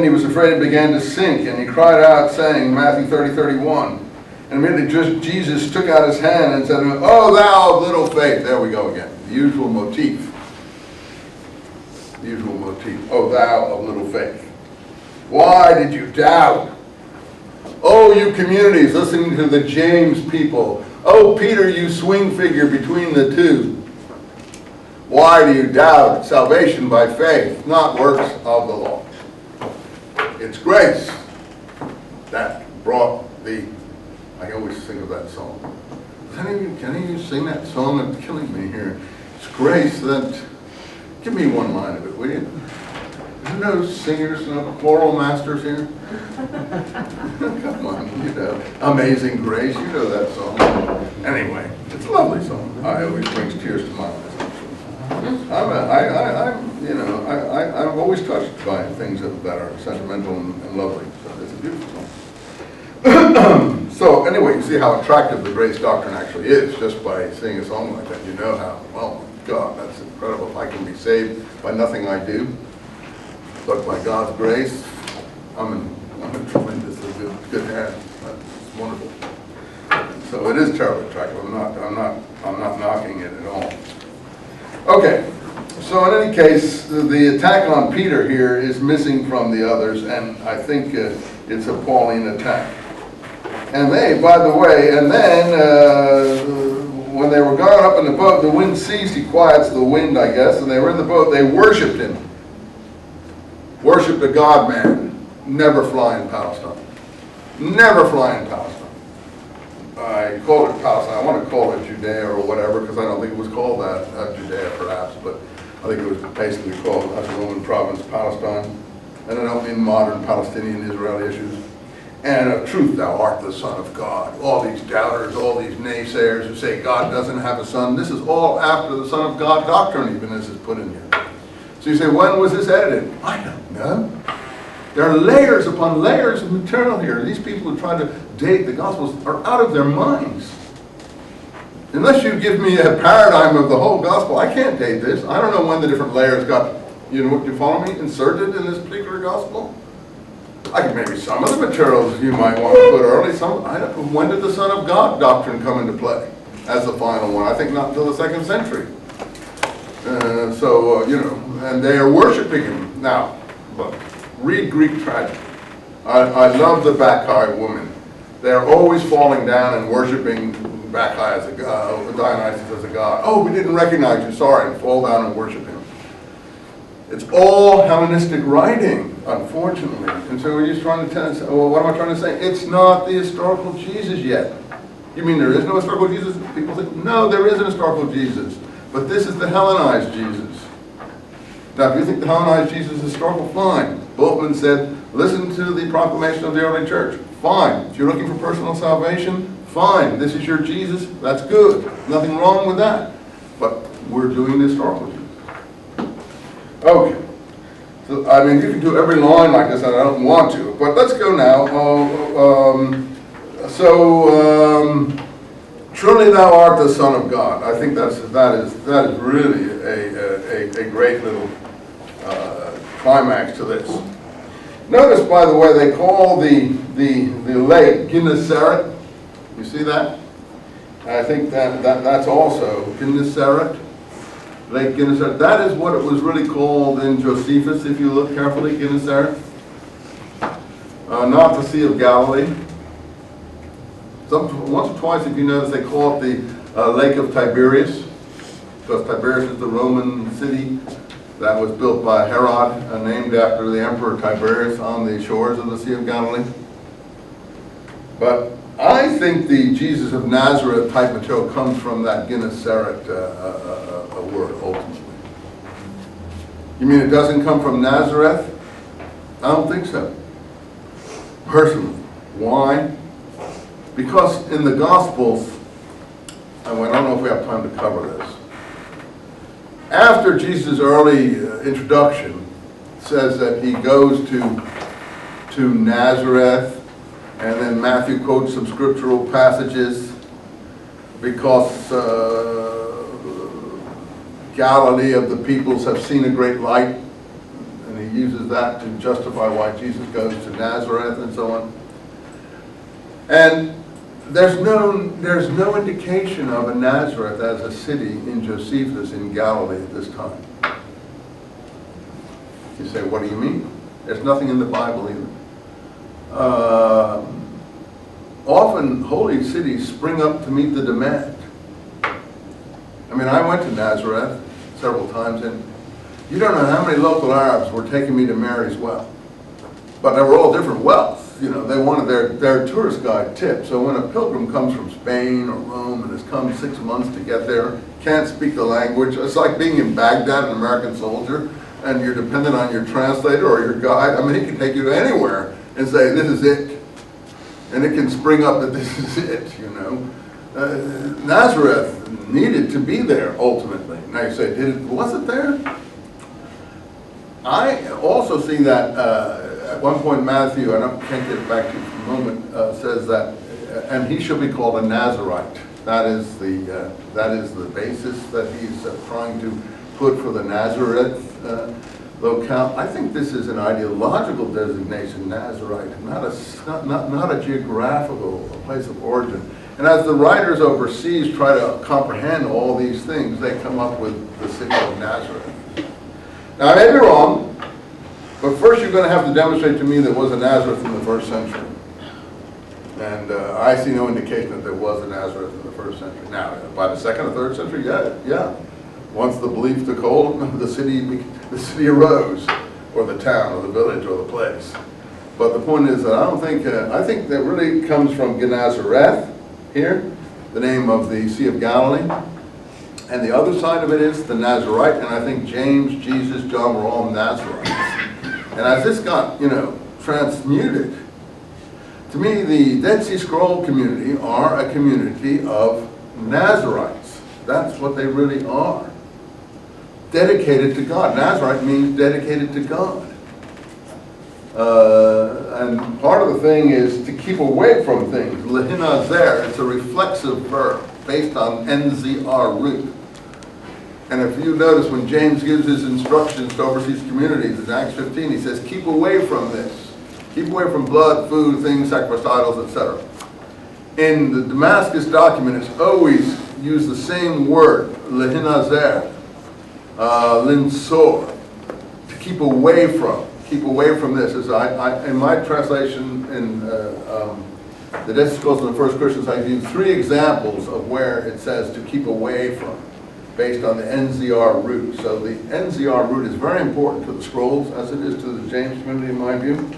he was afraid and began to sink, and he cried out, saying, Matthew 30:31. And immediately Jesus took out his hand and said, "Oh, thou of little faith." There we go again. The usual motif. The usual motif. "Oh, thou of little faith. Why did you doubt? Oh, you communities listening to the James people. Oh, Peter, you swing figure between the two. Why do you doubt salvation by faith, not works of the law?" It's grace that brought the... I always think of that song. Can any of you sing that song? It's killing me here. It's grace that... Give me one line of it, will you? Isn't no singers, no choral masters here? Come on, you know. Amazing Grace, you know that song. Anyway, it's a lovely song. It always brings tears to my eyes. I'm always touched by things that are sentimental and lovely. So it's a beautiful song. So anyway, you see how attractive the grace doctrine actually is just by singing a song like that. You know how, well, God, that's incredible. I can be saved by nothing I do, but by God's grace, I'm in tremendously good hands. That's wonderful. So it is terribly attractive. I'm not knocking it at all. Okay, so in any case, the attack on Peter here is missing from the others, and I think it's a Pauline attack. And they, by the way, and then when they were gone up in the boat, the wind ceased. He quiets the wind, I guess, and they were in the boat. They worshipped him. Worshipped a God-man. Never fly in Palestine. Never fly in Palestine. I call it Palestine. I want to call it Judea or whatever, because I don't think it was called that, Judea perhaps, but I think it was basically called as a Roman province, Palestine. And I don't mean modern Palestinian Israeli issues. And of truth thou art the Son of God. All these doubters, all these naysayers who say God doesn't have a son, this is all after the Son of God doctrine even as is put in here. So you say, when was this edited? I don't know. There are layers upon layers of material here. These people who try to date the Gospels are out of their minds. Unless you give me a paradigm of the whole Gospel, I can't date this. I don't know when the different layers got, you follow me, inserted in this particular Gospel. I could maybe some of the materials you might want to put early. When did the Son of God doctrine come into play as the final one? I think not until the 2nd century. And they are worshiping him. Now, look, read Greek tragedy. I love the Bacchae women. They're always falling down and worshiping Bacchae as a god, Dionysus as a god. Oh, we didn't recognize you, sorry, and fall down and worship him. It's all Hellenistic writing, unfortunately. And so we're just trying to tell us, well, what am I trying to say? It's not the historical Jesus yet. You mean there is no historical Jesus? People think, no, there is an historical Jesus. But this is the Hellenized Jesus. Now, if you think the Hellenized Jesus is historical, fine. Bultmann said, listen to the proclamation of the early church. Fine. If you're looking for personal salvation, fine. This is your Jesus. That's good. Nothing wrong with that. But we're doing the historical Jesus. Okay. So, I mean, you can do every line like this, and I don't want to. But let's go now. Truly thou art the Son of God. I think that is really a great little climax to this. Notice, by the way, they call the lake Gennesaret. You see that? I think that's also Gennesaret, Lake Gennesaret. That is what it was really called in Josephus, if you look carefully, Gennesaret. Not the Sea of Galilee. Once or twice, if you notice, they call it the Lake of Tiberias, because Tiberias is the Roman city that was built by Herod, named after the Emperor Tiberius on the shores of the Sea of Galilee. But I think the Jesus of Nazareth type material comes from that Gennesaret word, ultimately. You mean it doesn't come from Nazareth? I don't think so. Personally. Why? Because in the Gospels, I don't know if we have time to cover this. After Jesus' early introduction, it says that he goes to Nazareth, and then Matthew quotes some scriptural passages because Galilee of the peoples have seen a great light, and he uses that to justify why Jesus goes to Nazareth and so on. And there's no indication of a Nazareth as a city in Josephus in Galilee at this time. You say, what do you mean? There's nothing in the Bible either. Often holy cities spring up to meet the demand. I mean, I went to Nazareth several times, and you don't know how many local Arabs were taking me to Mary's well. But they were all different wealth. You know, they wanted their tourist guide tip. So when a pilgrim comes from Spain or Rome and has come 6 months to get there, can't speak the language, it's like being in Baghdad, an American soldier, and you're dependent on your translator or your guide. I mean, he can take you to anywhere and say, this is it. And it can spring up that this is it, you know. Nazareth needed to be there ultimately. Now you say, was it there? I also see that at one point Matthew, I can't get it back to you for a moment, says that, and he shall be called a Nazarite. That is the basis that he's trying to put for the Nazareth locale. I think this is an ideological designation, Nazarite, not a geographical place of origin. And as the writers overseas try to comprehend all these things, they come up with the city of Nazareth. Now, I may be wrong, but first you're going to have to demonstrate to me there was a Nazareth in the first century. And I see no indication that there was a Nazareth in the first century. Now, by the second or third century, yeah. Once the belief took hold, the city arose, or the town, or the village, or the place. But the point is that I think that really comes from Genazareth here, the name of the Sea of Galilee. And the other side of it is the Nazarite, and I think James, Jesus, John were all Nazarites. And as this got, transmuted, to me the Dead Sea Scroll community are a community of Nazarites. That's what they really are. Dedicated to God. Nazarite means dedicated to God. And part of the thing is to keep away from things. Lehinazer, it's a reflexive verb based on NZR root. And if you notice when James gives his instructions to overseas communities in Acts 15, he says, keep away from this. Keep away from blood, food, things, sacrificed idols, etc. In the Damascus document, it's always used the same word, lehinazer, linsor, to keep away from. Keep away from this. As in my translation in the Dead Sea Scrolls and the First Christians, I use 3 examples of where it says to keep away from, based on the NZR root. So the NZR root is very important to the scrolls, as it is to the James community, in my view.